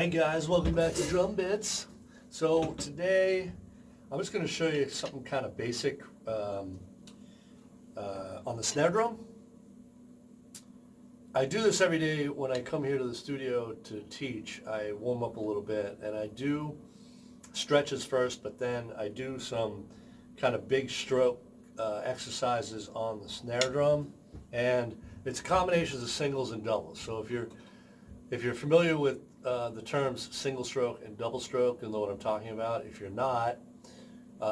Hi guys, welcome back to Drumbits. So today I'm just going to show you something kind of basic on the snare drum. I do this every day when I come here to the studio to teach. I warm up a little bit and I do stretches first, but then I do some kind of big stroke exercises on the snare drum, and it's combinations of singles and doubles. So if you're familiar with the terms single stroke and double stroke, you'll know what I'm talking about. If you're not,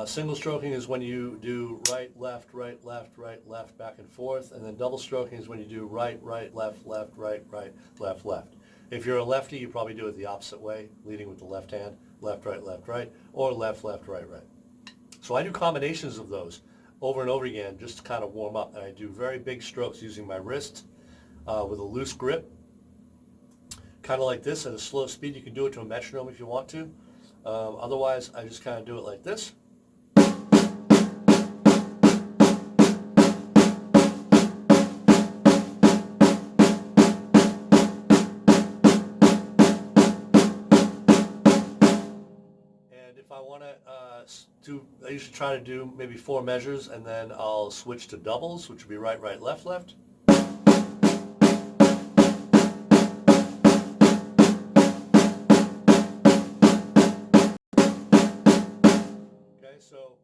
single stroking is when you do right, left, right, left, right, left, back and forth, and then double stroking is when you do right, right, left, left, right, right, left, left. If you're a lefty, you probably do it the opposite way, leading with the left hand, left, right, or left, left, right, right. So I do combinations of those over and over again just to kind of warm up, and I do very big strokes using my wrist with a loose grip, kind of like this at a slow speed. You can do it to a metronome if you want to. Otherwise, I just kind of do it like this. And if I want to I usually try to do maybe 4 measures, and then I'll switch to doubles, which would be right, right, left, left. So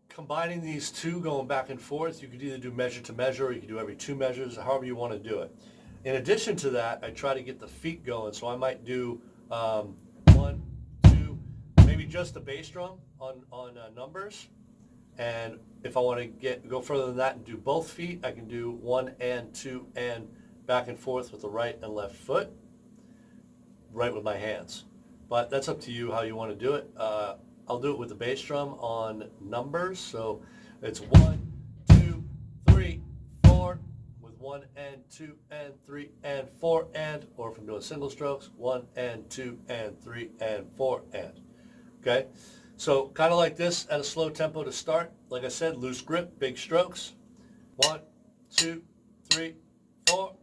combining these two, going back and forth, you could either do measure to measure, or you could do every 2 measures, however you want to do it. In addition to that, I try to get the feet going, so I might do 1, 2, maybe just the bass drum on numbers. And if I want to go further than that and do both feet, I can do 1 and 2 and back and forth with the right and left foot, right with my hands. But that's up to you how you want to do it. I'll do it with the bass drum on numbers. So it's 1, 2, 3, 4 with 1 and 2 and 3 and 4 and, or if I'm doing single strokes, 1 and 2 and 3 and 4 and. Okay? So kind of like this at a slow tempo to start. Like I said, loose grip, big strokes. 1, 2, 3, 4.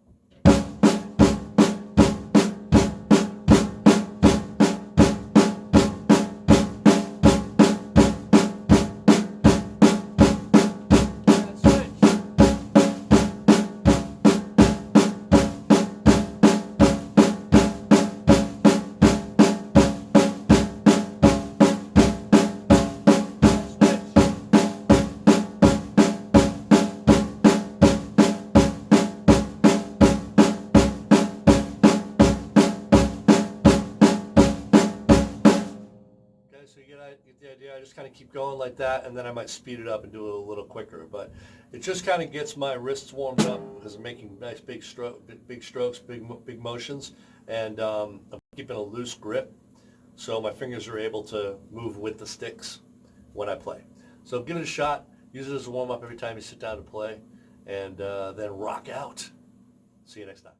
So you get the idea. I just kind of keep going like that, and then I might speed it up and do it a little quicker. But it just kind of gets my wrists warmed up because I'm making nice big strokes, big motions, and I'm keeping a loose grip, so my fingers are able to move with the sticks when I play. So give it a shot. Use it as a warm up every time you sit down to play, and then rock out. See you next time.